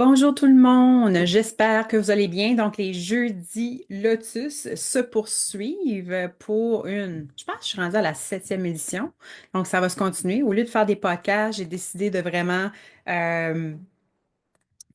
Bonjour tout le monde, j'espère que vous allez bien. Donc, les jeudis Lotus se poursuivent pour je pense que je suis rendue à la septième édition. Donc, ça va se continuer. Au lieu de faire des podcasts, j'ai décidé de vraiment euh,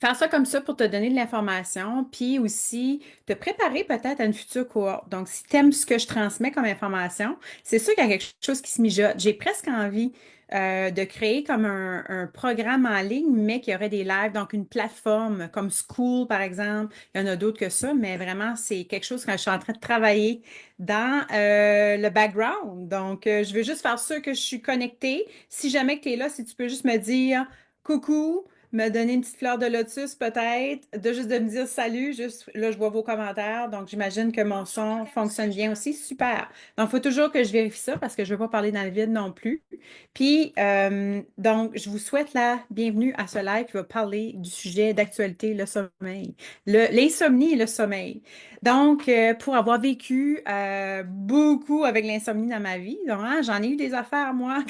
faire ça comme ça pour te donner de l'information, puis aussi te préparer peut-être à une future cohorte. Donc, si tu aimes ce que je transmets comme information, c'est sûr qu'il y a quelque chose qui se mijote. J'ai presque envie de créer comme un programme en ligne, mais qui aurait des lives, donc une plateforme comme School, par exemple. Il y en a d'autres que ça, mais vraiment, c'est quelque chose que je suis en train de travailler dans le background. Donc, je veux juste faire sûr que je suis connectée. Si jamais tu es là, si tu peux juste me dire coucou, me donner une petite fleur de lotus peut-être, de me dire salut, juste là je vois vos commentaires, donc j'imagine que mon son fonctionne bien aussi, super. Donc il faut toujours que je vérifie ça parce que je ne veux pas parler dans le vide non plus. Puis donc je vous souhaite la bienvenue à ce live qui va parler du sujet d'actualité, le sommeil, l'insomnie et le sommeil. Donc pour avoir vécu beaucoup avec l'insomnie dans ma vie, donc, hein, j'en ai eu des affaires moi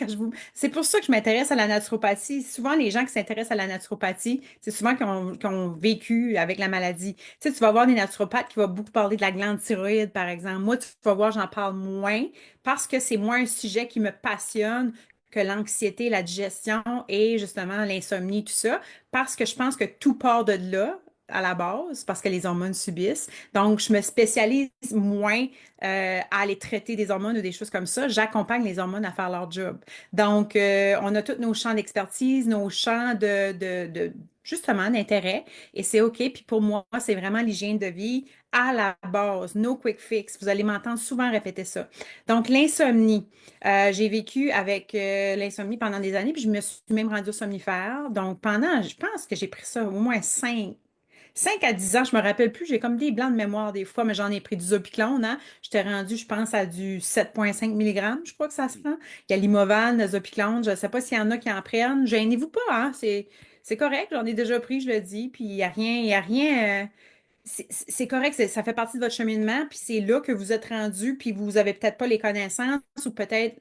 c'est pour ça que je m'intéresse à la naturopathie. Souvent, les gens qui s'intéressent à la naturopathie, c'est souvent qui ont vécu avec la maladie. Tu sais, tu vas voir des naturopathes qui vont beaucoup parler de la glande thyroïde, par exemple. Moi, tu vas voir, j'en parle moins parce que c'est moins un sujet qui me passionne que l'anxiété, la digestion et justement l'insomnie, tout ça, parce que je pense que tout part de là à la base, parce que les hormones subissent. Donc, je me spécialise moins à aller traiter des hormones ou des choses comme ça. J'accompagne les hormones à faire leur job. Donc, on a tous nos champs d'expertise, nos champs justement, d'intérêt, et c'est OK. Puis pour moi, c'est vraiment l'hygiène de vie à la base, no quick fix. Vous allez m'entendre souvent répéter ça. Donc, l'insomnie. J'ai vécu avec l'insomnie pendant des années, puis je me suis même rendue au somnifère. Donc, je pense que j'ai pris ça au moins 5 à 10 ans, je me rappelle plus, j'ai comme des blancs de mémoire des fois, mais j'en ai pris du Zopiclone, hein. J'étais rendue, je pense, à du 7,5 mg, je crois que ça se prend. Il y a l'Imovan, le Zopiclone, je ne sais pas s'il y en a qui en prennent. Gênez-vous pas, hein. C'est correct, j'en ai déjà pris, je le dis, puis il y a rien. C'est correct, ça fait partie de votre cheminement, puis c'est là que vous êtes rendu, puis vous avez peut-être pas les connaissances ou peut-être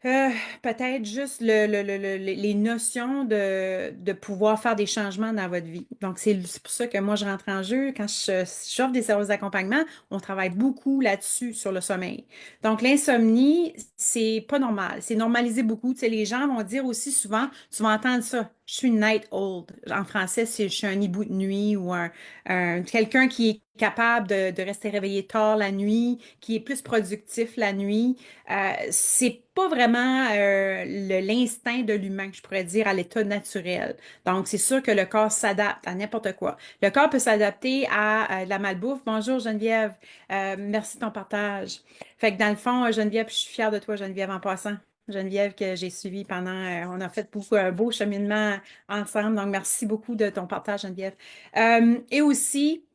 euh, peut-être juste les notions de pouvoir faire des changements dans votre vie. Donc, c'est pour ça que moi, je rentre en jeu. Quand j'offre des services d'accompagnement, on travaille beaucoup là-dessus, sur le sommeil. Donc, l'insomnie, c'est pas normal. C'est normalisé beaucoup. Tu sais, les gens vont dire aussi souvent, tu vas entendre ça, je suis night old. En français, je suis un hibou de nuit ou quelqu'un qui est capable de rester réveillé tard la nuit, qui est plus productif la nuit. C'est pas vraiment l'instinct de l'humain, je pourrais dire, à l'état naturel. Donc, c'est sûr que le corps s'adapte à n'importe quoi. Le corps peut s'adapter à de la malbouffe. Bonjour Geneviève. Merci de ton partage. Fait que dans le fond, Geneviève, je suis fière de toi, Geneviève, en passant. Geneviève, que j'ai suivi on a fait beaucoup un beau cheminement ensemble. Donc, merci beaucoup de ton partage, Geneviève. Et aussi,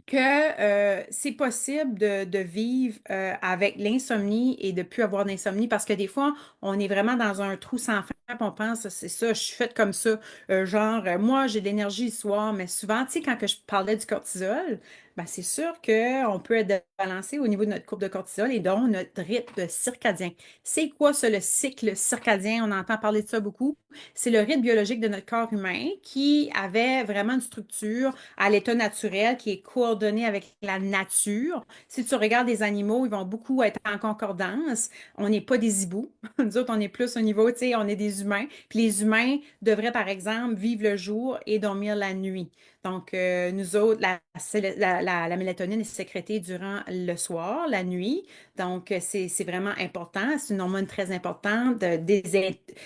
que c'est possible de vivre avec l'insomnie et de plus avoir d'insomnie parce que des fois, on est vraiment dans un trou sans fin, puis on pense, c'est ça, je suis faite comme ça. Moi, j'ai de l'énergie le soir, mais souvent, tu sais, quand que je parlais du cortisol, ben, c'est sûr qu'on peut être balancé au niveau de notre courbe de cortisol et donc notre rythme circadien. C'est quoi ça, le cycle circadien? On entend parler de ça beaucoup. C'est le rythme biologique de notre corps humain qui avait vraiment une structure à l'état naturel qui est coordonné avec la nature. Si tu regardes les animaux, ils vont beaucoup être en concordance. On n'est pas des hiboux. Nous autres, on est plus au niveau, tu sais, on est des humains. Puis les humains devraient, par exemple, vivre le jour et dormir la nuit. Donc, nous autres, la mélatonine est sécrétée durant le soir, la nuit. Donc, c'est vraiment important. C'est une hormone très importante.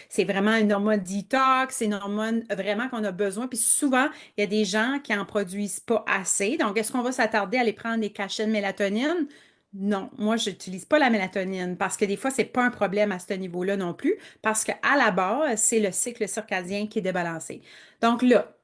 C'est vraiment une hormone detox. C'est une hormone vraiment qu'on a besoin. Puis souvent, il y a des gens qui en produisent pas assez. Donc, est-ce qu'on va s'attarder à aller prendre des cachets de mélatonine? Non, moi, je n'utilise pas la mélatonine parce que des fois, c'est pas un problème à ce niveau-là non plus, parce qu'à la base, c'est le cycle circadien qui est débalancé. Donc là,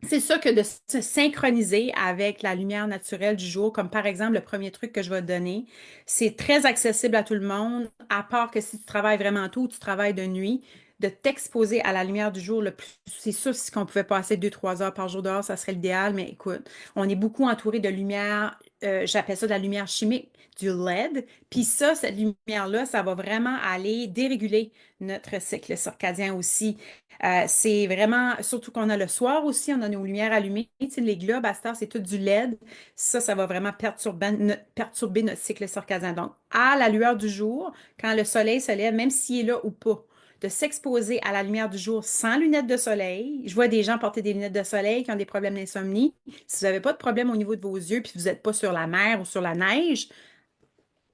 c'est ça que de se synchroniser avec la lumière naturelle du jour, comme par exemple le premier truc que je vais te donner, c'est très accessible à tout le monde, à part que si tu travailles vraiment tôt ou tu travailles de nuit, de t'exposer à la lumière du jour le plus. C'est sûr, si on pouvait passer 2, 3 heures par jour dehors, ça serait l'idéal, mais écoute, on est beaucoup entouré de lumière. j'appelle ça de la lumière chimique, du LED. Puis ça, cette lumière-là, ça va vraiment aller déréguler notre cycle circadien aussi. C'est vraiment, surtout qu'on a le soir aussi, on a nos lumières allumées. Tu sais, les globes, à cette heure, c'est tout du LED. Ça va vraiment perturber notre cycle circadien. Donc, à la lueur du jour, quand le soleil se lève, même s'il est là ou pas, de s'exposer à la lumière du jour sans lunettes de soleil. Je vois des gens porter des lunettes de soleil qui ont des problèmes d'insomnie. Si vous n'avez pas de problème au niveau de vos yeux, puis vous n'êtes pas sur la mer ou sur la neige,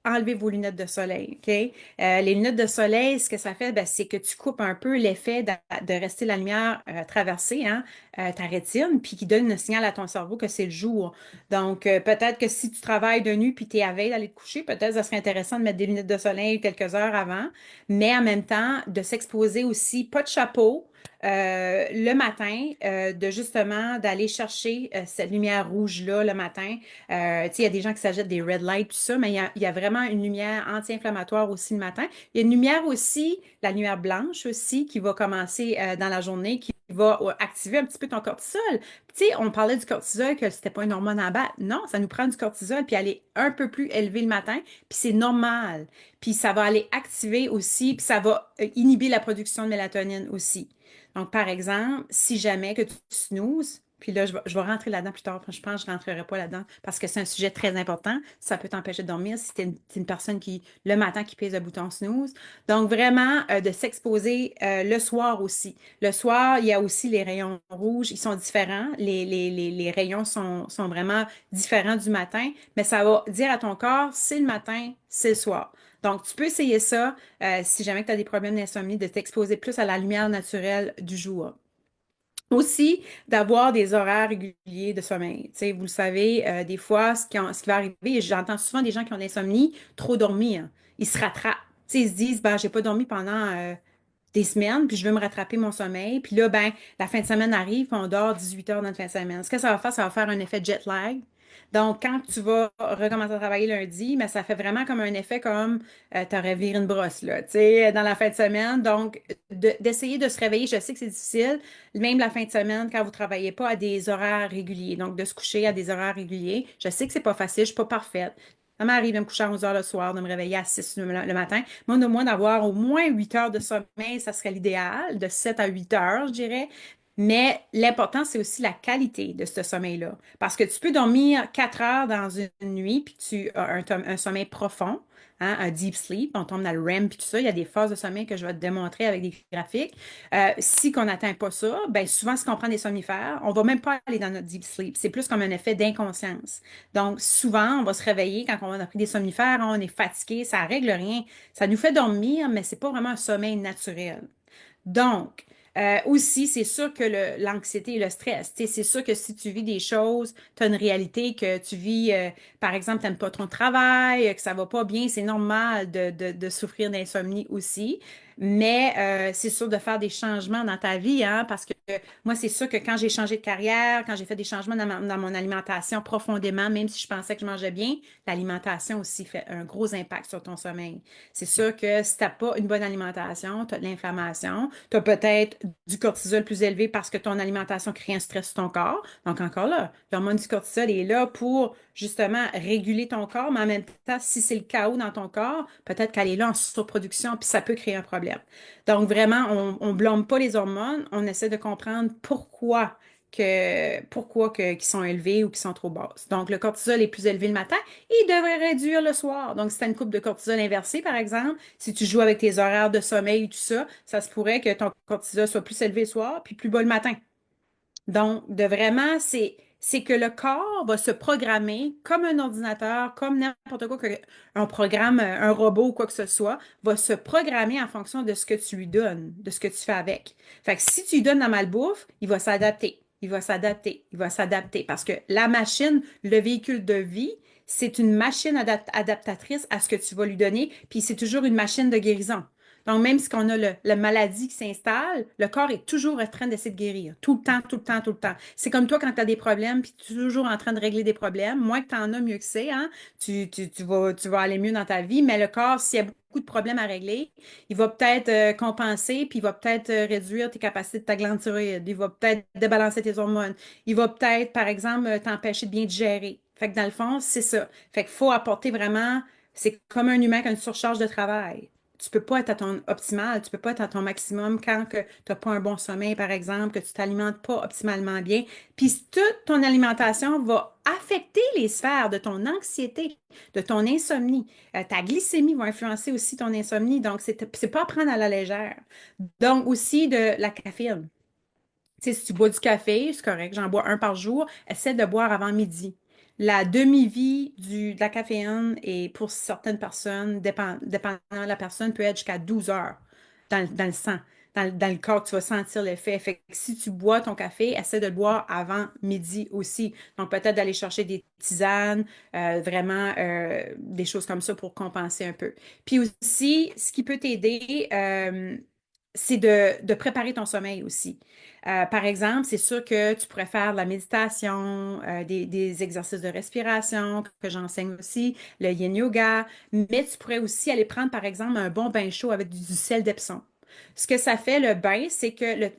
enlevez vos lunettes de soleil, OK? Les lunettes de soleil, ce que ça fait, ben, c'est que tu coupes un peu l'effet de rester la lumière traverser hein, ta rétine, puis qui donne un signal à ton cerveau que c'est le jour. Donc, peut-être que si tu travailles de nuit puis tu es à veille d'aller te coucher, peut-être que ça serait intéressant de mettre des lunettes de soleil quelques heures avant, mais en même temps, de s'exposer aussi, pas de chapeau, le matin, de justement d'aller chercher cette lumière rouge-là le matin. Tu sais, il y a des gens qui s'achètent des red lights, tout ça, mais il y a vraiment une lumière anti-inflammatoire aussi le matin. Il y a une lumière aussi, la lumière blanche aussi, qui va commencer dans la journée, qui va activer un petit peu ton cortisol. Tu sais, on parlait du cortisol, que c'était pas une hormone à battre. Non, ça nous prend du cortisol, puis elle est un peu plus élevée le matin, puis c'est normal. Puis ça va aller activer aussi, puis ça va inhiber la production de mélatonine aussi. Donc, par exemple, si jamais que tu snoozes, puis là, je vais rentrer là-dedans plus tard. Je pense que je ne rentrerai pas là-dedans parce que c'est un sujet très important. Ça peut t'empêcher de dormir si tu es une personne qui, le matin, qui pèse le bouton snooze. Donc, vraiment, de s'exposer le soir aussi. Le soir, il y a aussi les rayons rouges. Ils sont différents. Les rayons sont vraiment différents du matin, mais ça va dire à ton corps, c'est le matin, c'est le soir. Donc, tu peux essayer ça si jamais tu as des problèmes d'insomnie, de t'exposer plus à la lumière naturelle du jour. Aussi, d'avoir des horaires réguliers de sommeil. Tu sais, vous le savez, des fois, ce qui va arriver, et j'entends souvent des gens qui ont de l'insomnie, trop dormir. Ils se rattrapent. Tu sais, ils se disent, ben, j'ai pas dormi pendant des semaines, puis je veux me rattraper mon sommeil. Puis là, ben, la fin de semaine arrive, puis on dort 18 heures dans la fin de semaine. Ce que ça va faire un effet jet lag. Donc, quand tu vas recommencer à travailler lundi, mais ça fait vraiment comme un effet comme tu aurais viré une brosse, là, tu sais, dans la fin de semaine. Donc, d'essayer de se réveiller, je sais que c'est difficile, même la fin de semaine, quand vous ne travaillez pas à des horaires réguliers. Donc, de se coucher à des horaires réguliers. Je sais que c'est pas facile, je ne suis pas parfaite. Ça m'arrive de me coucher à 11 heures le soir, de me réveiller à 6 le matin. Moi, au moins d'avoir au moins 8 heures de sommeil, ça serait l'idéal, de 7 à 8 heures, je dirais. Mais l'important, c'est aussi la qualité de ce sommeil-là. Parce que tu peux dormir 4 heures dans une nuit, puis tu as un sommeil profond, hein, un deep sleep, on tombe dans le REM, puis tout ça. Il y a des phases de sommeil que je vais te démontrer avec des graphiques. Si on n'atteint pas ça, ben souvent, si on prend des somnifères, on va même pas aller dans notre deep sleep. C'est plus comme un effet d'inconscience. Donc, souvent, on va se réveiller quand on a pris des somnifères, on est fatigué, ça règle rien. Ça nous fait dormir, mais c'est pas vraiment un sommeil naturel. Donc, aussi, c'est sûr que l'anxiété et le stress, tu sais, c'est sûr que si tu vis des choses, tu as une réalité que tu vis, par exemple, tu n'aimes pas ton travail, que ça va pas bien, c'est normal de souffrir d'insomnie aussi. Mais c'est sûr de faire des changements dans ta vie, hein, parce que moi, c'est sûr que quand j'ai changé de carrière, quand j'ai fait des changements dans mon alimentation profondément, même si je pensais que je mangeais bien, l'alimentation aussi fait un gros impact sur ton sommeil. C'est sûr que si tu n'as pas une bonne alimentation, tu as de l'inflammation, tu as peut-être du cortisol plus élevé parce que ton alimentation crée un stress sur ton corps. Donc, encore là, l'hormone du cortisol est là pour justement réguler ton corps, mais en même temps, si c'est le chaos dans ton corps, peut-être qu'elle est là en surproduction, puis ça peut créer un problème. Donc, vraiment, on ne blâme pas les hormones, on essaie de comprendre qu'ils sont élevés ou qu'ils sont trop basses. Donc, le cortisol est plus élevé le matin et il devrait réduire le soir. Donc, si tu as une coupe de cortisol inversée, par exemple, si tu joues avec tes horaires de sommeil et tout ça, ça se pourrait que ton cortisol soit plus élevé le soir puis plus bas le matin. Donc, de vraiment, c'est que le corps va se programmer comme un ordinateur, comme n'importe quoi, un programme, un robot ou quoi que ce soit, va se programmer en fonction de ce que tu lui donnes, de ce que tu fais avec. Fait que si tu lui donnes la malbouffe, il va s'adapter, il va s'adapter, il va s'adapter. Parce que la machine, le véhicule de vie, c'est une machine adaptatrice à ce que tu vas lui donner, puis c'est toujours une machine de guérison. Donc, même si on a la maladie qui s'installe, le corps est toujours en train d'essayer de guérir. Tout le temps, tout le temps, tout le temps. C'est comme toi quand tu as des problèmes, puis tu es toujours en train de régler des problèmes. Moins que tu en as, mieux que c'est, hein? Tu vas aller mieux dans ta vie, mais le corps, s'il y a beaucoup de problèmes à régler, il va peut-être compenser, puis il va peut-être réduire tes capacités de ta glande thyroïde. Il va peut-être débalancer tes hormones. Il va peut-être, par exemple, t'empêcher de bien digérer. Fait que dans le fond, c'est ça. Fait qu'il faut apporter vraiment, c'est comme un humain qui a une surcharge de travail. Tu peux pas être à ton optimal, tu peux pas être à ton maximum quand tu n'as pas un bon sommeil, par exemple, que tu t'alimentes pas optimalement bien. Puis toute ton alimentation va affecter les sphères de ton anxiété, de ton insomnie. Ta glycémie va influencer aussi ton insomnie. Donc, c'est pas à prendre à la légère. Donc, aussi de la caféine. Tu sais, si tu bois du café, c'est correct, j'en bois un par jour, essaie de boire avant midi. La demi-vie de la caféine est pour certaines personnes, dépendant de la personne, peut être jusqu'à 12 heures dans le sang. Dans le corps, tu vas sentir l'effet. Fait que si tu bois ton café, essaie de le boire avant midi aussi. Donc, peut-être d'aller chercher des tisanes, vraiment des choses comme ça pour compenser un peu. Puis aussi, ce qui peut t'aider, c'est de préparer ton sommeil aussi. Par exemple, c'est sûr que tu pourrais faire de la méditation, des exercices de respiration que j'enseigne aussi, le yin yoga, mais tu pourrais aussi aller prendre, par exemple, un bon bain chaud avec du sel d'Epsom. Ce que ça fait, le bain, c'est que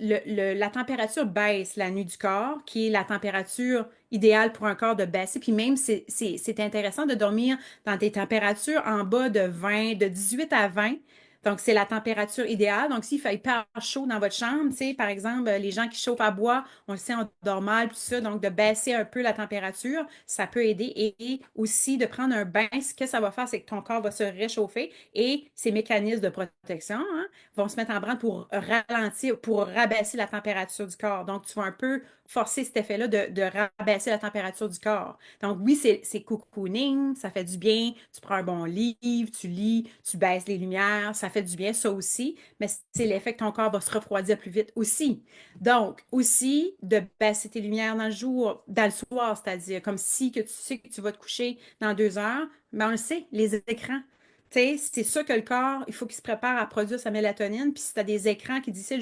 la température baisse la nuit du corps, qui est la température idéale pour un corps de baisser. Puis même, c'est intéressant de dormir dans des températures en bas de 20, de 18 à 20. Donc, c'est la température idéale. Donc, s'il fait hyper chaud dans votre chambre, tu sais, par exemple, les gens qui chauffent à bois, on le sait, on dort mal, tout ça. Donc, de baisser un peu la température, ça peut aider. Et aussi de prendre un bain, ce que ça va faire, c'est que ton corps va se réchauffer et ces mécanismes de protection, hein, vont se mettre en branle pour ralentir, pour rabaisser la température du corps. Donc, tu vas un peu forcer cet effet-là de rabaisser la température du corps. Donc, oui, c'est cocooning, ça fait du bien. Tu prends un bon livre, tu lis, tu baisses les lumières, ça fait du bien, ça aussi. Mais c'est l'effet que ton corps va se refroidir plus vite aussi. Donc, aussi, de baisser tes lumières dans le jour, dans le soir, c'est-à-dire comme si que tu sais que tu vas te coucher dans 2 heures, mais on le sait, les écrans. Tu sais, c'est sûr que le corps, il faut qu'il se prépare à produire sa mélatonine. Puis si tu as des écrans qui disent c'est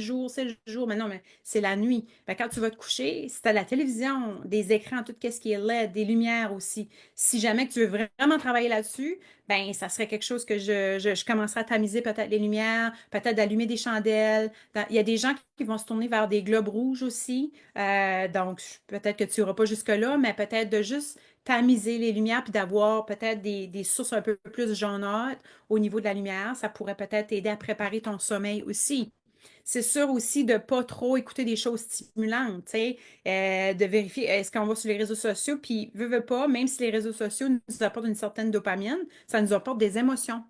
le jour, mais non, mais c'est la nuit. Ben, quand tu vas te coucher, si tu as la télévision, des écrans, tout ce qui est LED, des lumières aussi, si jamais que tu veux vraiment travailler là-dessus, ben ça serait quelque chose que je commencerais à tamiser peut-être les lumières, peut-être d'allumer des chandelles. Il y a des gens qui vont se tourner vers des globes rouges aussi. Donc, peut-être que tu n'iras pas jusque-là, mais peut-être de juste tamiser les lumières puis d'avoir peut-être des sources un peu plus jaunâtres au niveau de la lumière. Ça pourrait peut-être t'aider à préparer ton sommeil aussi. C'est sûr aussi de ne pas trop écouter des choses stimulantes, tu sais, de vérifier est-ce qu'on va sur les réseaux sociaux, puis veut pas, même si les réseaux sociaux nous apportent une certaine dopamine, ça nous apporte des émotions.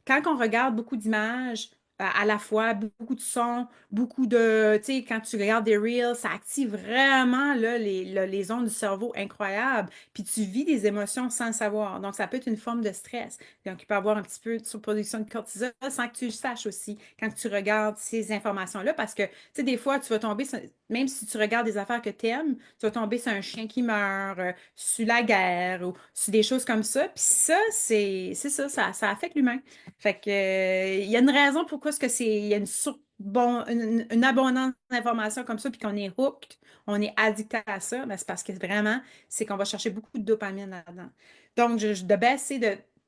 Quand on regarde beaucoup d'images à la fois, beaucoup de sons, beaucoup de, tu sais, quand tu regardes des reels, ça active vraiment là, les ondes du cerveau incroyables. Puis tu vis des émotions sans le savoir. Donc, ça peut être une forme de stress. Donc, il peut y avoir un petit peu de surproduction de cortisol sans que tu le saches aussi quand tu regardes ces informations-là. Parce que, tu sais, des fois, tu vas tomber, même si tu regardes des affaires que tu aimes, tu vas tomber sur un chien qui meurt, sur la guerre ou sur des choses comme ça. Puis ça, c'est ça, ça affecte l'humain. Fait que, il y a une raison pourquoi est-ce que il y a une abondance d'informations comme ça, puis qu'on est hooked, on est addicté à ça, ben, c'est parce que vraiment, c'est qu'on va chercher beaucoup de dopamine là-dedans. Donc, de baisser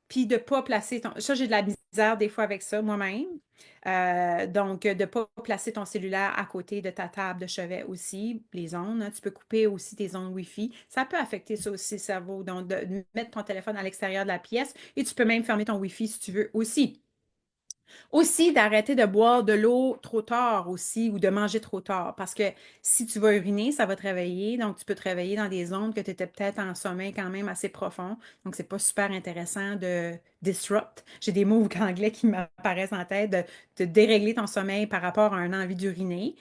puis de pas placer ça, j'ai de la misère des fois avec ça moi-même. Donc, de ne pas placer ton cellulaire à côté de ta table de chevet aussi, les ondes, hein. Tu peux couper aussi tes ondes Wi-Fi. Ça peut affecter ça aussi, le cerveau. Donc, de mettre ton téléphone à l'extérieur de la pièce et tu peux même fermer ton Wi-Fi si tu veux aussi. Aussi, d'arrêter de boire de l'eau trop tard aussi ou de manger trop tard parce que si tu vas uriner, ça va te réveiller. Donc, tu peux te réveiller dans des zones que tu étais peut-être en sommeil quand même assez profond. Donc, c'est pas super intéressant de disrupt. J'ai des mots anglais qui m'apparaissent en tête de dérégler ton sommeil par rapport à une envie d'uriner.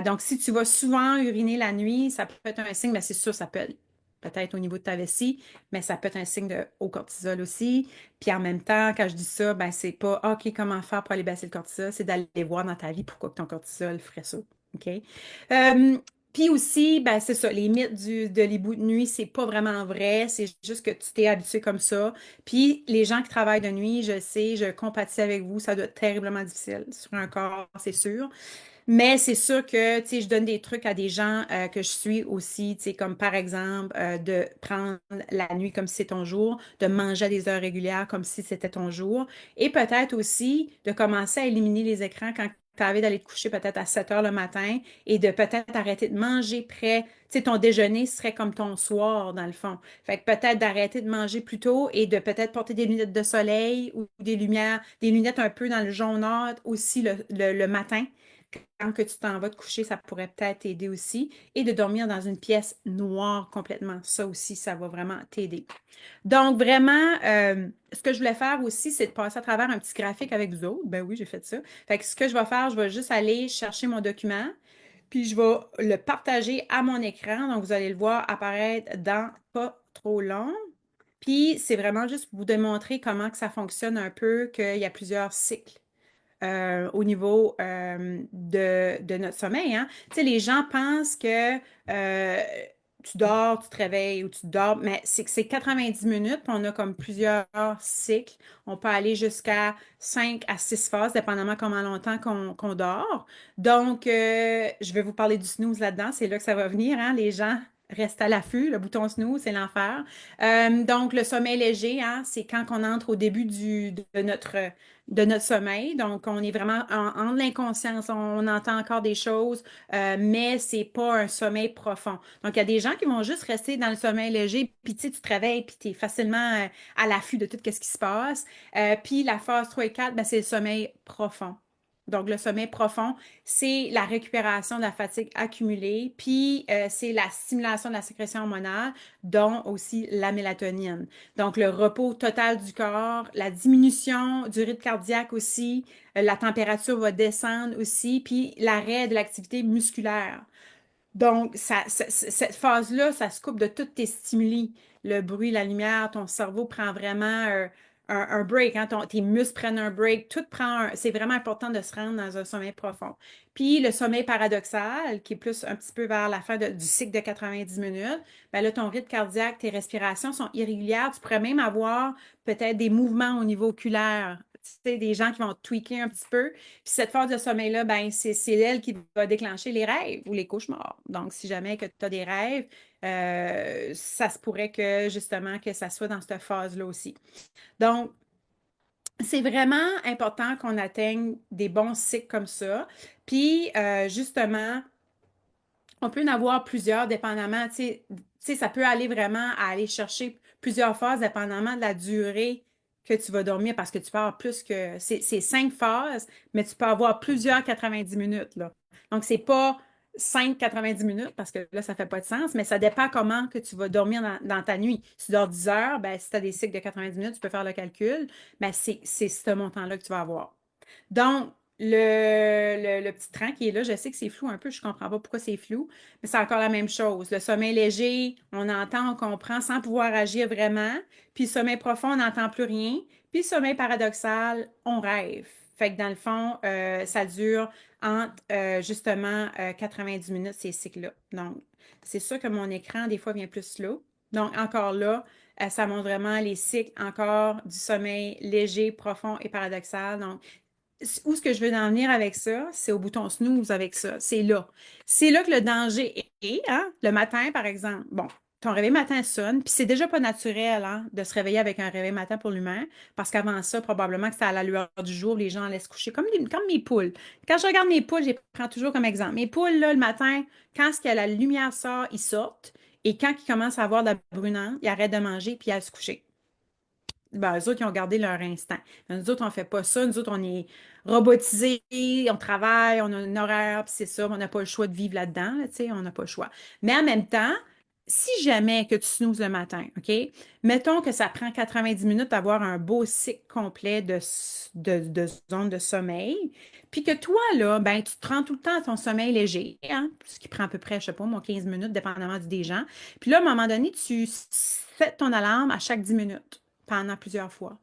Donc, si tu vas souvent uriner la nuit, ça peut être un signe, mais c'est sûr, ça peut être peut-être au niveau de ta vessie, mais ça peut être un signe de haut cortisol aussi. Puis en même temps, quand je dis ça, ben c'est pas OK, comment faire pour aller baisser le cortisol, c'est d'aller voir dans ta vie pourquoi que ton cortisol ferait ça. OK? Puis aussi, ben c'est ça, les mythes de l'hibou de nuit, c'est pas vraiment vrai, c'est juste que tu t'es habitué comme ça. Puis les gens qui travaillent de nuit, je sais, je compatis avec vous, ça doit être terriblement difficile sur un corps, c'est sûr. Mais c'est sûr que, tu sais, je donne des trucs à des gens que je suis aussi, tu sais, comme par exemple de prendre la nuit comme si c'était ton jour, de manger à des heures régulières comme si c'était ton jour, et peut-être aussi de commencer à éliminer les écrans quand t'avais d'aller te coucher peut-être à 7 heures le matin et de peut-être arrêter de manger près. Tu sais, ton déjeuner serait comme ton soir, dans le fond. Fait que peut-être d'arrêter de manger plus tôt et de peut-être porter des lunettes de soleil ou des lumières, des lunettes un peu dans le jaunâtre aussi le matin. Quand que tu t'en vas te coucher, ça pourrait peut-être t'aider aussi. Et de dormir dans une pièce noire complètement. Ça aussi, ça va vraiment t'aider. Donc, vraiment, ce que je voulais faire aussi, c'est de passer à travers un petit graphique avec vous autres. Ben oui, j'ai fait ça. Fait que ce que je vais faire, je vais juste aller chercher mon document, puis je vais le partager à mon écran. Donc, vous allez le voir apparaître dans pas trop long. Puis, c'est vraiment juste pour vous démontrer comment que ça fonctionne un peu, qu'il y a plusieurs cycles au niveau de notre sommeil, hein. Tu sais, les gens pensent que tu dors, tu te réveilles ou tu dors, mais c'est que c'est 90 minutes, puis on a comme plusieurs cycles. On peut aller jusqu'à 5 à 6 phases, dépendamment comment longtemps qu'on dort. Donc, je vais vous parler du snooze là-dedans. C'est là que ça va venir, hein. Les gens restent à l'affût. Le bouton snooze, c'est l'enfer. Donc, le sommeil léger, hein, c'est quand on entre au début de notre sommeil. Donc, on est vraiment en l'inconscience. On entend encore des choses, mais c'est pas un sommeil profond. Donc, il y a des gens qui vont juste rester dans le sommeil léger, puis tu sais, tu te réveilles, puis tu es facilement à l'affût de tout ce qui se passe. Puis la phase 3 et 4, ben, c'est le sommeil profond. Donc, le sommeil profond, c'est la récupération de la fatigue accumulée, puis c'est la stimulation de la sécrétion hormonale, dont aussi la mélatonine. Donc, le repos total du corps, la diminution du rythme cardiaque aussi, la température va descendre aussi, puis l'arrêt de l'activité musculaire. Donc, cette phase-là, ça se coupe de tous tes stimuli. Le bruit, la lumière, ton cerveau prend vraiment un break, hein, tes muscles prennent un break, tout prend c'est vraiment important de se rendre dans un sommeil profond. Puis le sommeil paradoxal, qui est plus un petit peu vers la fin du cycle de 90 minutes, ben là, ton rythme cardiaque, tes respirations sont irrégulières. Tu pourrais même avoir peut-être des mouvements au niveau oculaire. Tu sais, des gens qui vont tweaker un petit peu. Puis cette phase de sommeil-là, ben, c'est elle qui va déclencher les rêves ou les cauchemars. Donc, si jamais que tu as des rêves, ça se pourrait que justement que ça soit dans cette phase-là aussi. Donc, c'est vraiment important qu'on atteigne des bons cycles comme ça. Puis, justement, on peut en avoir plusieurs, dépendamment, tu sais, ça peut aller vraiment à aller chercher plusieurs phases, dépendamment de la durée que tu vas dormir, parce que tu peux avoir plus que, c'est 5 phases, mais tu peux avoir plusieurs 90 minutes, là. Donc, c'est pas 5 90 minutes, parce que là, ça fait pas de sens, mais ça dépend comment que tu vas dormir dans ta nuit. Si tu dors 10 heures, ben, si tu as des cycles de 90 minutes, tu peux faire le calcul, mais c'est ce montant-là que tu vas avoir. Donc, le petit train qui est là, je sais que c'est flou un peu, je ne comprends pas pourquoi c'est flou, mais c'est encore la même chose. Le sommeil léger, on entend, on comprend sans pouvoir agir vraiment. Puis le sommeil profond, on n'entend plus rien. Puis le sommeil paradoxal, on rêve. Fait que dans le fond, ça dure entre justement 90 minutes, ces cycles-là. Donc, c'est sûr que mon écran, des fois, vient plus slow. Donc, encore là, ça montre vraiment les cycles encore du sommeil léger, profond et paradoxal. Donc, où ce que je veux en venir avec ça, c'est au bouton snooze avec ça. C'est là. C'est là que le danger est, hein? Le matin, par exemple. Bon, ton réveil matin sonne, puis c'est déjà pas naturel, hein, de se réveiller avec un réveil matin pour l'humain, parce qu'avant ça, probablement que c'était à la lueur du jour, les gens allaient se coucher comme mes poules. Quand je regarde mes poules, je les prends toujours comme exemple. Mes poules, là, le matin, quand ce que la lumière sort, ils sortent, et quand ils commencent à avoir de la brunante, ils arrêtent de manger, puis ils allaient se coucher. Ben, eux autres, ils ont gardé leur instinct. Mais nous autres, on ne fait pas ça. Nous autres, on est robotisés, on travaille, on a un horaire, puis c'est ça, on n'a pas le choix de vivre là-dedans, là, tu sais, on n'a pas le choix. Mais en même temps, si jamais que tu snoozes le matin, OK? Mettons que ça prend 90 minutes d'avoir un beau cycle complet de zone de sommeil, puis que toi, là, ben, tu te rends tout le temps à ton sommeil léger, hein? Ce qui prend à peu près, je sais pas, moi, 15 minutes, dépendamment des gens. Puis là, à un moment donné, tu fais ton alarme à chaque 10 minutes pendant plusieurs fois.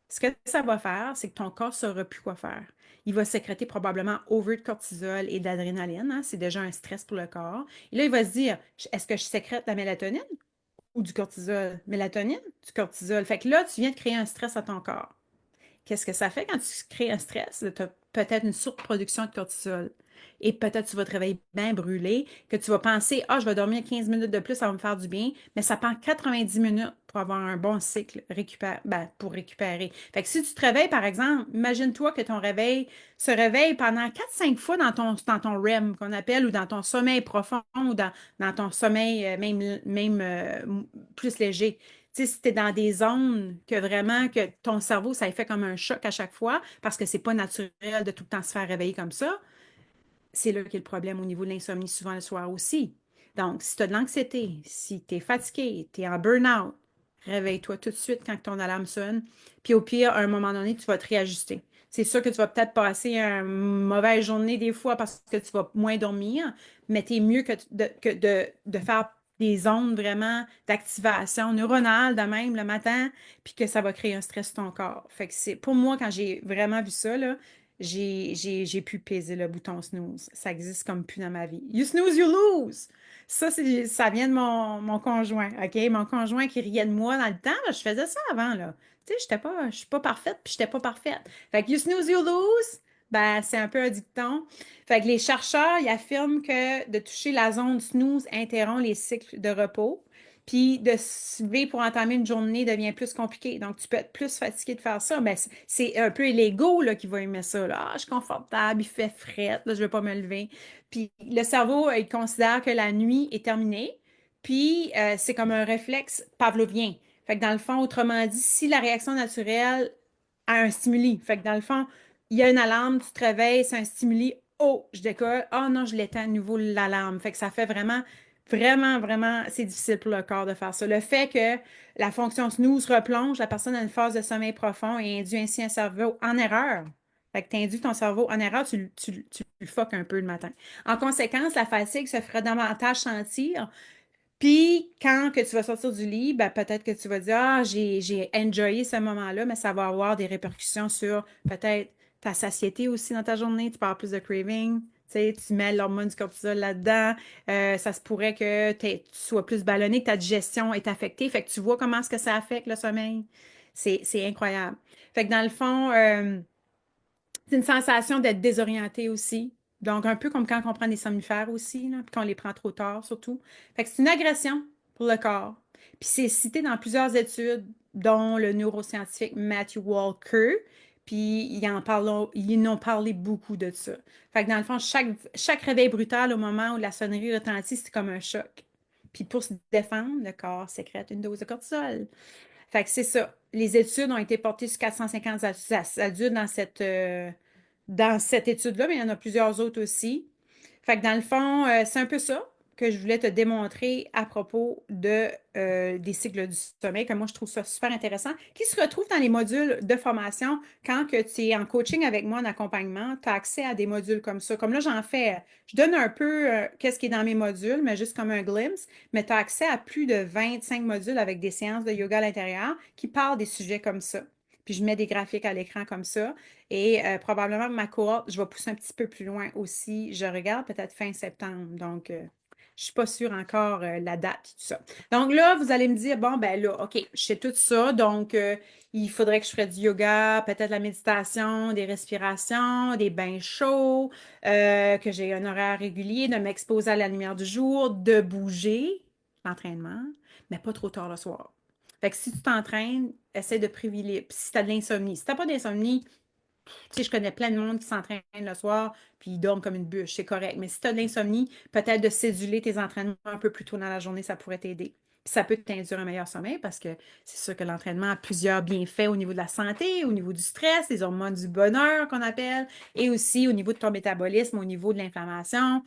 Ce que ça va faire, c'est que ton corps ne saura plus quoi faire. Il va sécréter probablement over de cortisol et d'adrénaline, hein. C'est déjà un stress pour le corps. Et là, il va se dire, est-ce que je sécrète la mélatonine ou du cortisol? Mélatonine, du cortisol. Fait que là, tu viens de créer un stress à ton corps. Qu'est-ce que ça fait quand tu crées un stress? Tu as peut-être une surproduction de cortisol. et peut-être tu vas te réveiller bien brûlé, que tu vas penser, ah, je vais dormir 15 minutes de plus, ça va me faire du bien, mais ça prend 90 minutes pour avoir un bon cycle pour récupérer. Fait que si tu te réveilles, par exemple, imagine-toi que ton réveil se réveille pendant 4 5 fois dans ton REM qu'on appelle, ou dans ton sommeil profond, ou dans ton sommeil plus léger. Tu sais, si tu es dans des zones que vraiment que ton cerveau, ça lui fait comme un choc à chaque fois parce que c'est pas naturel de tout le temps se faire réveiller comme ça, c'est là qu'est le problème au niveau de l'insomnie, souvent le soir aussi. Donc, si tu as de l'anxiété, si tu es fatigué, tu es en burn-out, réveille-toi tout de suite quand ton alarme sonne. Puis au pire, à un moment donné, tu vas te réajuster. C'est sûr que tu vas peut-être passer une mauvaise journée des fois parce que tu vas moins dormir, mais tu es mieux de faire des ondes vraiment d'activation neuronale de même le matin, puis que ça va créer un stress sur ton corps. Fait que c'est pour moi, quand j'ai vraiment vu ça, là, j'ai pu peser le bouton snooze. Ça existe comme plus dans ma vie. You snooze, you lose! Ça vient de mon conjoint, OK? Mon conjoint qui riait de moi dans le temps, là, je faisais ça avant, là. Tu sais, je suis pas parfaite, puis j'étais pas parfaite. Fait que you snooze, you lose, ben, c'est un peu un dicton. Fait que les chercheurs, ils affirment que de toucher la zone snooze interrompt les cycles de repos. Puis de se lever pour entamer une journée devient plus compliqué. Donc, tu peux être plus fatigué de faire ça. Mais c'est un peu l'ego là, qui va aimer ça. Là. Ah, je suis confortable, il fait fret, là, je ne vais pas me lever. Puis le cerveau, il considère que la nuit est terminée. Puis c'est comme un réflexe pavlovien. Fait que dans le fond, autrement dit, si la réaction naturelle a un stimuli, fait que dans le fond, il y a une alarme, tu te réveilles, c'est un stimuli, oh, je décolle, oh non, je l'éteins à nouveau l'alarme. Fait que ça fait vraiment vraiment, vraiment, c'est difficile pour le corps de faire ça. Le fait que la fonction snooze replonge la personne dans une phase de sommeil profond et induit ainsi un cerveau en erreur. Fait que tu induis ton cerveau en erreur, tu le fuck un peu le matin. En conséquence, la fatigue se fera davantage sentir. Puis, quand que tu vas sortir du lit, ben, peut-être que tu vas dire, ah, j'ai enjoyé ce moment-là, mais ça va avoir des répercussions sur peut-être ta satiété aussi dans ta journée. Tu peux avoir plus de craving. Tu sais, tu mets l'hormone du cortisol là-dedans. Ça se pourrait que tu sois plus ballonné, que ta digestion est affectée. Fait que tu vois comment est-ce que ça affecte le sommeil. C'est incroyable. Fait que dans le fond, c'est une sensation d'être désorienté aussi. Donc, un peu comme quand on prend des somnifères aussi, là, puis qu'on les prend trop tard, surtout. Fait que c'est une agression pour le corps. Puis c'est cité dans plusieurs études, dont le neuroscientifique Matthew Walker. Puis ils en ont parlé beaucoup de ça. Fait que dans le fond, chaque réveil brutal au moment où la sonnerie retentit, c'est comme un choc. Puis pour se défendre, le corps sécrète une dose de cortisol. Fait que c'est ça. Les études ont été portées sur 450 adultes dans cette étude-là, mais il y en a plusieurs autres aussi. Fait que dans le fond, c'est un peu ça que je voulais te démontrer à propos des cycles du sommeil, que moi je trouve ça super intéressant, qui se retrouve dans les modules de formation. Quand que tu es en coaching avec moi en accompagnement, tu as accès à des modules comme ça. Comme là, j'en fais, je donne un peu qu'est-ce qui est dans mes modules, mais juste comme un glimpse, mais tu as accès à plus de 25 modules avec des séances de yoga à l'intérieur qui parlent des sujets comme ça. Puis je mets des graphiques à l'écran comme ça. Et probablement ma cohorte, je vais pousser un petit peu plus loin aussi. Je regarde peut-être fin septembre. Donc, je ne suis pas sûre encore la date et tout ça. Donc là, vous allez me dire, bon, ben là, OK, je sais tout ça. Donc, il faudrait que je fasse du yoga, peut-être la méditation, des respirations, des bains chauds, que j'ai un horaire régulier, de m'exposer à la lumière du jour, de bouger, l'entraînement, mais pas trop tard le soir. Fait que si tu t'entraînes, essaie de privilégier. Si tu as de l'insomnie, si tu n'as pas d'insomnie, tu sais, je connais plein de monde qui s'entraîne le soir, puis ils dorment comme une bûche, c'est correct. Mais si tu as de l'insomnie, peut-être de céduler tes entraînements un peu plus tôt dans la journée, ça pourrait t'aider. Puis ça peut t'induire un meilleur sommeil parce que c'est sûr que l'entraînement a plusieurs bienfaits au niveau de la santé, au niveau du stress, les hormones du bonheur qu'on appelle, et aussi au niveau de ton métabolisme, au niveau de l'inflammation,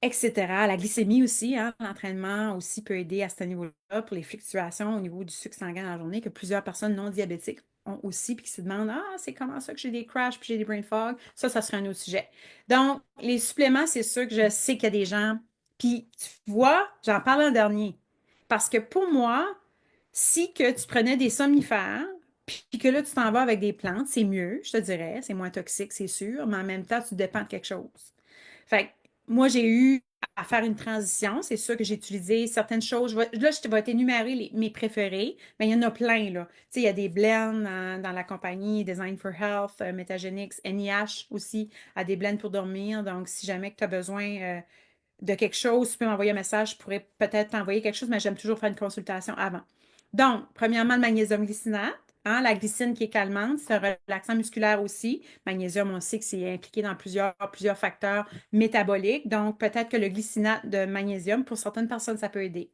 etc. La glycémie aussi, hein, l'entraînement aussi peut aider à ce niveau-là pour les fluctuations au niveau du sucre sanguin dans la journée que plusieurs personnes non diabétiques ont aussi, puis qui se demandent, ah, c'est comment ça que j'ai des crashs, puis j'ai des brain fog. Ça serait un autre sujet. Donc, les suppléments, c'est sûr que je sais qu'il y a des gens, puis tu vois, j'en parle en dernier. Parce que pour moi, si que tu prenais des somnifères, puis que là, tu t'en vas avec des plantes, c'est mieux, je te dirais, c'est moins toxique, c'est sûr, mais en même temps, tu dépends de quelque chose. Fait que moi, j'ai eu à faire une transition. C'est sûr que j'ai utilisé certaines choses. Là, je vais t'énumérer mes préférés, mais il y en a plein, là. Tu sais, il y a des blends dans la compagnie Design for Health, Metagenics, NIH aussi, a des blends pour dormir. Donc, si jamais tu as besoin de quelque chose, tu peux m'envoyer un message, je pourrais peut-être t'envoyer quelque chose, mais j'aime toujours faire une consultation avant. Donc, premièrement, le magnésium glycinate, hein, la glycine qui est calmante, c'est un relaxant musculaire aussi. Magnésium, on sait que c'est impliqué dans plusieurs facteurs métaboliques. Donc, peut-être que le glycinate de magnésium, pour certaines personnes, ça peut aider.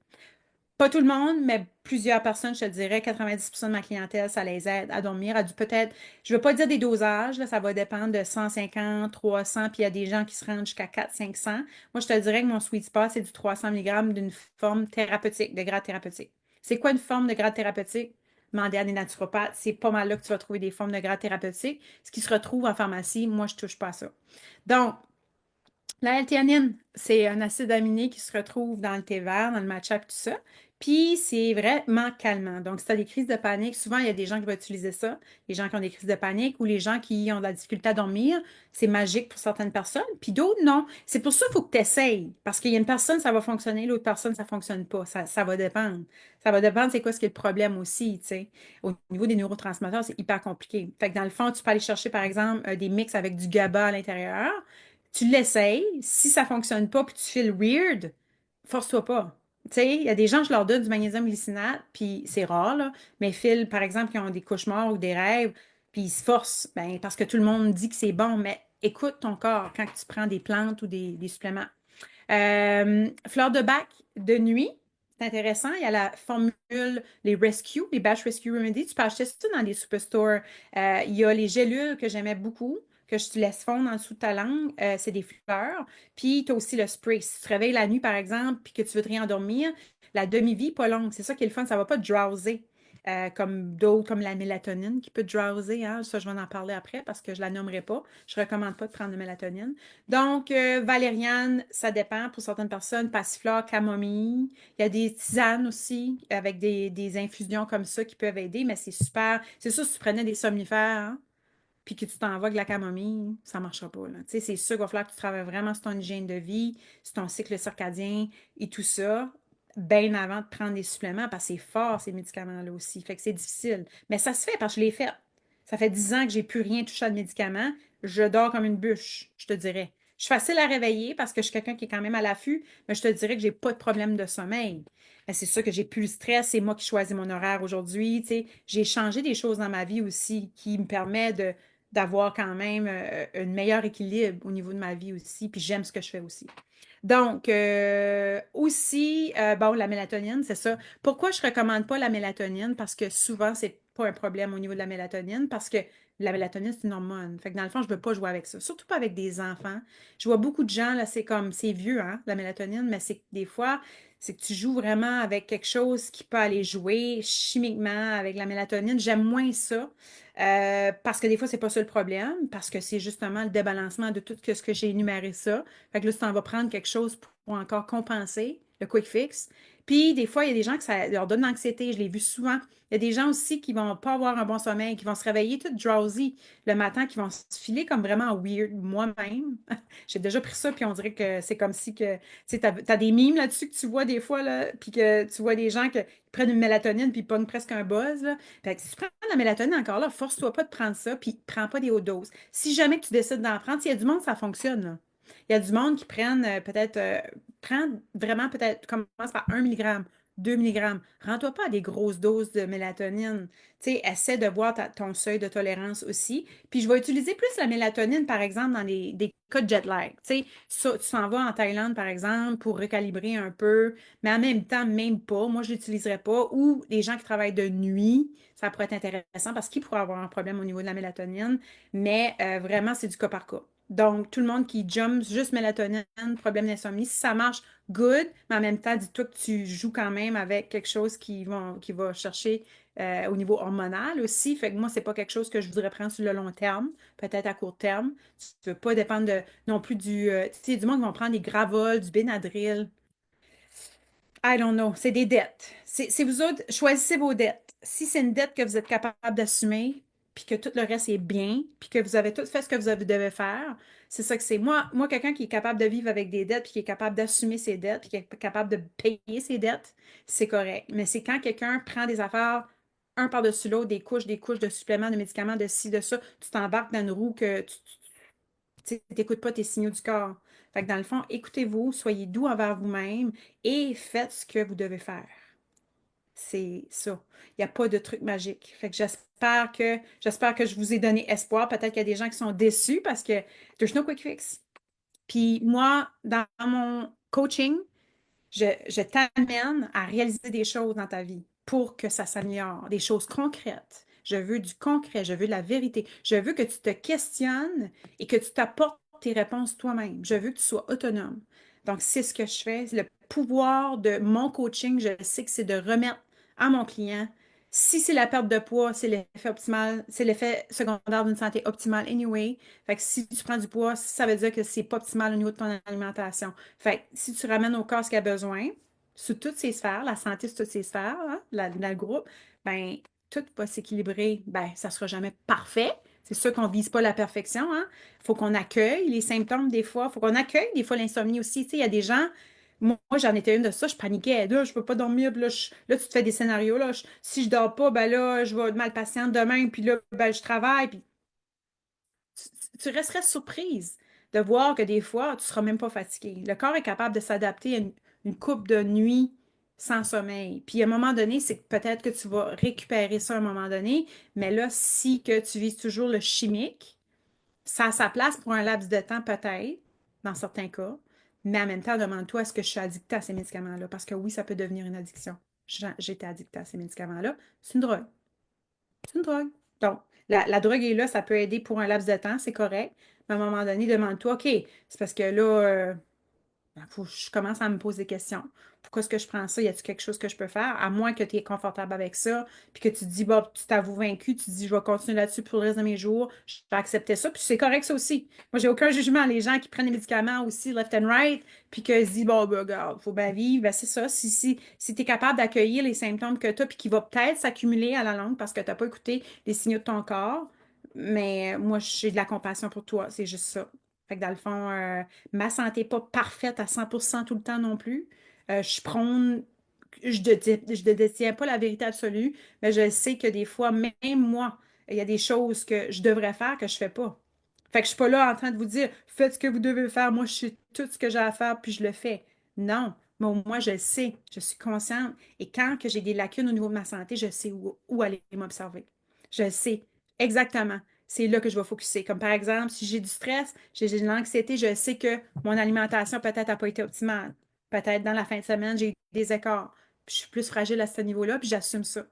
Pas tout le monde, mais plusieurs personnes, je te dirais, 90% de ma clientèle, ça les aide à dormir, à du peut-être, je ne veux pas dire des dosages, là, ça va dépendre de 150, 300, puis il y a des gens qui se rendent jusqu'à 400, 500. Moi, je te dirais que mon sweet spot, c'est du 300 mg d'une forme thérapeutique, de grade thérapeutique. C'est quoi une forme de grade thérapeutique? Demandez à des naturopathes, c'est pas mal là que tu vas trouver des formes de grade thérapeutique. Ce qui se retrouve en pharmacie, moi, je ne touche pas à ça. Donc, la L-théanine, c'est un acide aminé qui se retrouve dans le thé vert, dans le matcha, tout ça. Puis, c'est vraiment calmant. Donc, si tu as des crises de panique, souvent, il y a des gens qui vont utiliser ça, les gens qui ont des crises de panique ou les gens qui ont de la difficulté à dormir. C'est magique pour certaines personnes, puis d'autres, non. C'est pour ça qu'il faut que tu essayes. Parce qu'il y a une personne, ça va fonctionner, l'autre personne, ça ne fonctionne pas. Ça va dépendre. Ça va dépendre, c'est quoi ce qui est le problème aussi, tu sais. Au niveau des neurotransmetteurs, c'est hyper compliqué. Fait que dans le fond, tu peux aller chercher, par exemple, des mix avec du GABA à l'intérieur. Tu l'essayes. Si ça fonctionne pas puis tu files weird, force-toi pas. Tu sais, il y a des gens, je leur donne du magnésium glycinate, puis c'est rare, là, mais Phil, par exemple, qui ont des cauchemars ou des rêves, puis ils se forcent, ben, parce que tout le monde dit que c'est bon, mais écoute ton corps quand tu prends des plantes ou des suppléments. Fleur de bac de nuit, c'est intéressant. Il y a la formule, les Rescue, les Batch Rescue Remedy. Tu peux acheter ça dans les superstores. Il y a les gélules que j'aimais beaucoup, que je te laisse fondre en dessous de ta langue. C'est des fleurs. Puis, tu as aussi le spray. Si tu te réveilles la nuit, par exemple, puis que tu veux te réendormir, la demi-vie, pas longue. C'est ça qui est le fun. Ça ne va pas te drowser. Comme d'autres, comme la mélatonine qui peut te drowser. Hein. Ça, je vais en parler après parce que je ne la nommerai pas. Je ne recommande pas de prendre de mélatonine. Donc, valériane, ça dépend pour certaines personnes. Passiflore, camomille. Il y a des tisanes aussi avec des infusions comme ça qui peuvent aider, mais c'est super. C'est sûr, si tu prenais des somnifères, hein, puis que tu t'envoies de la camomille, ça ne marchera pas, là. Tu sais, c'est sûr qu'il va falloir que tu travailles vraiment sur ton hygiène de vie, sur ton cycle circadien et tout ça, bien avant de prendre des suppléments, parce que c'est fort, ces médicaments-là aussi. Fait que c'est difficile. Mais ça se fait parce que je l'ai fait. Ça fait 10 ans que j'ai plus rien touché à de médicaments. Je dors comme une bûche, je te dirais. Je suis facile à réveiller parce que je suis quelqu'un qui est quand même à l'affût, mais je te dirais que j'ai pas de problème de sommeil. Mais c'est sûr que j'ai plus le stress, c'est moi qui choisis mon horaire aujourd'hui. Tu sais, j'ai changé des choses dans ma vie aussi qui me permet d'avoir quand même un meilleur équilibre au niveau de ma vie aussi, puis j'aime ce que je fais aussi. Donc, aussi, bon, la mélatonine, c'est ça. Pourquoi je ne recommande pas la mélatonine? Parce que souvent, c'est pas un problème au niveau de la mélatonine, parce que la mélatonine, c'est une hormone. Fait que dans le fond, je ne veux pas jouer avec ça. Surtout pas avec des enfants. Je vois beaucoup de gens, là, c'est comme, c'est vieux, hein, la mélatonine, mais c'est que des fois, c'est que tu joues vraiment avec quelque chose qui peut aller jouer chimiquement avec la mélatonine. J'aime moins ça. Parce que des fois, c'est pas ça le problème, parce que c'est justement le débalancement de tout ce que j'ai énuméré ça. Fait que là, tu t'en vas prendre quelque chose pour encore compenser le quick fix. Puis, des fois, il y a des gens que ça leur donne l'anxiété. Je l'ai vu souvent. Il y a des gens aussi qui vont pas avoir un bon sommeil, qui vont se réveiller tout drowsy le matin, qui vont se filer comme vraiment weird. Moi-même, j'ai déjà pris ça, puis on dirait que c'est comme si que, tu sais, t'as des mimes là-dessus que tu vois des fois, là, puis que tu vois des gens qui prennent une mélatonine, puis ils pognent presque un buzz, là. Fait que si tu prends de la mélatonine encore là, force-toi pas de prendre ça, puis prends pas des hautes doses. Si jamais tu décides d'en prendre, s'il y a du monde, ça fonctionne, là. Il y a du monde qui prennent peut-être, prend vraiment peut-être, commence par 1 mg, 2 mg. Rends-toi pas à des grosses doses de mélatonine. Tu sais, essaie de voir ton seuil de tolérance aussi. Puis je vais utiliser plus la mélatonine, par exemple, dans des cas de jet lag. Tu sais, tu s'en vas en Thaïlande, par exemple, pour recalibrer un peu, mais en même temps, même pas. Moi, je l'utiliserais pas. Ou les gens qui travaillent de nuit, ça pourrait être intéressant parce qu'ils pourraient avoir un problème au niveau de la mélatonine, mais vraiment, c'est du cas par cas. Donc, tout le monde qui jump juste mélatonine, problème d'insomnie, si ça marche, good, mais en même temps, dis-toi que tu joues quand même avec quelque chose qui va chercher au niveau hormonal aussi. Fait que moi, c'est pas quelque chose que je voudrais prendre sur le long terme, peut-être à court terme. Tu veux pas dépendre non plus du. Tu sais, du monde qui vont prendre des Gravol, du Benadryl. I don't know. C'est des dettes. C'est vous autres, choisissez vos dettes. Si c'est une dette que vous êtes capable d'assumer, puis que tout le reste est bien, puis que vous avez tout fait ce que vous devez faire, c'est ça que c'est. Moi, quelqu'un qui est capable de vivre avec des dettes, puis qui est capable d'assumer ses dettes, puis qui est capable de payer ses dettes, c'est correct. Mais c'est quand quelqu'un prend des affaires un par-dessus l'autre, des couches de suppléments, de médicaments, de ci, de ça, tu t'embarques dans une roue que tu n'écoutes pas tes signaux du corps. Fait que dans le fond, écoutez-vous, soyez doux envers vous-même et faites ce que vous devez faire. C'est ça. Il n'y a pas de truc magique. Fait que j'espère que je vous ai donné espoir. Peut-être qu'il y a des gens qui sont déçus parce que there's no quick fix. Puis moi, dans mon coaching, je t'amène à réaliser des choses dans ta vie pour que ça s'améliore, des choses concrètes. Je veux du concret, je veux de la vérité. Je veux que tu te questionnes et que tu t'apportes tes réponses toi-même. Je veux que tu sois autonome. Donc, c'est ce que je fais. Le pouvoir de mon coaching, je sais que c'est de remettre à mon client. Si c'est la perte de poids, c'est l'effet optimal, c'est l'effet secondaire d'une santé optimale anyway. Fait que si tu prends du poids, ça veut dire que c'est pas optimal au niveau de ton alimentation. Fait que si tu ramènes au corps ce qu'il a besoin, sous toutes ces sphères, la santé sous toutes ces sphères, hein, dans le groupe, ben tout va s'équilibrer. Ben, ça sera jamais parfait. C'est sûr qu'on ne vise pas la perfection, hein. Il faut qu'on accueille les symptômes des fois. Il faut qu'on accueille des fois l'insomnie aussi. Tu sais, il y a des gens, moi, j'en étais une de ça, je paniquais. Là, je ne peux pas dormir. Puis là, là, tu te fais des scénarios. Là, si je ne dors pas, ben là, je vais être mal patiente demain. Puis là, ben, je travaille. Puis tu resterais surprise de voir que des fois, tu ne seras même pas fatigué. Le corps est capable de s'adapter à une coupe de nuit sans sommeil. Puis à un moment donné, c'est peut-être que tu vas récupérer ça à un moment donné, mais là, si que tu vises toujours le chimique, ça a sa place pour un laps de temps peut-être, dans certains cas, mais en même temps, demande-toi est-ce que je suis addictée à ces médicaments-là? Parce que oui, ça peut devenir une addiction. J'étais addictée à ces médicaments-là. C'est une drogue. C'est une drogue. Donc, la drogue est là, ça peut aider pour un laps de temps, c'est correct. Mais à un moment donné, demande-toi, OK, c'est parce que là, faut que je commence à me poser des questions. Pourquoi est-ce que je prends ça? Y a-t-il quelque chose que je peux faire? À moins que tu es confortable avec ça, puis que tu te dis, bon, tu t'avoues vaincu, tu te dis, je vais continuer là-dessus pour le reste de mes jours, je vais accepter ça, puis c'est correct ça aussi. Moi, j'ai aucun jugement. Les gens qui prennent des médicaments aussi, left and right, puis que se disent, bon, ben, regarde, faut bien vivre, ben, c'est ça. Si tu es capable d'accueillir les symptômes que tu as, puis qui vont peut-être s'accumuler à la longue parce que tu n'as pas écouté les signaux de ton corps, mais moi, j'ai de la compassion pour toi, c'est juste ça. Fait que dans le fond, ma santé n'est pas parfaite à 100% tout le temps non plus. Je prône, je ne détiens pas la vérité absolue, mais je sais que des fois, même moi, il y a des choses que je devrais faire que je ne fais pas. Fait que je ne suis pas là en train de vous dire, faites ce que vous devez faire. Moi, je sais tout ce que j'ai à faire, puis je le fais. Non, mais au moins, je le sais. Je suis consciente. Et quand que j'ai des lacunes au niveau de ma santé, je sais où aller m'observer. Je le sais exactement. C'est là que je vais focuser. Comme par exemple, si j'ai du stress, j'ai de l'anxiété, je sais que mon alimentation peut-être n'a pas été optimale. Peut-être dans la fin de semaine, j'ai eu des écarts. Puis je suis plus fragile à ce niveau-là, puis j'assume ça.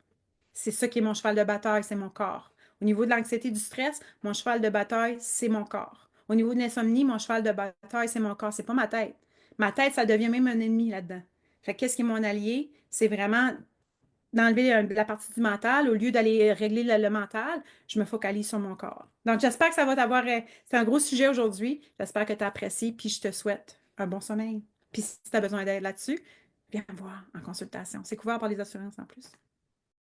C'est ça qui est mon cheval de bataille, c'est mon corps. Au niveau de l'anxiété, du stress, mon cheval de bataille, c'est mon corps. Au niveau de l'insomnie, mon cheval de bataille, c'est mon corps, c'est pas ma tête. Ma tête, ça devient même un ennemi là-dedans. Fait que qu'est-ce qui est mon allié? C'est vraiment d'enlever la partie du mental. Au lieu d'aller régler le mental, je me focalise sur mon corps. Donc, j'espère que ça va t'avoir. C'est un gros sujet aujourd'hui. J'espère que tu as apprécié, puis je te souhaite un bon sommeil. Puis si tu as besoin d'aide là-dessus, viens me voir en consultation. C'est couvert par les assurances en plus.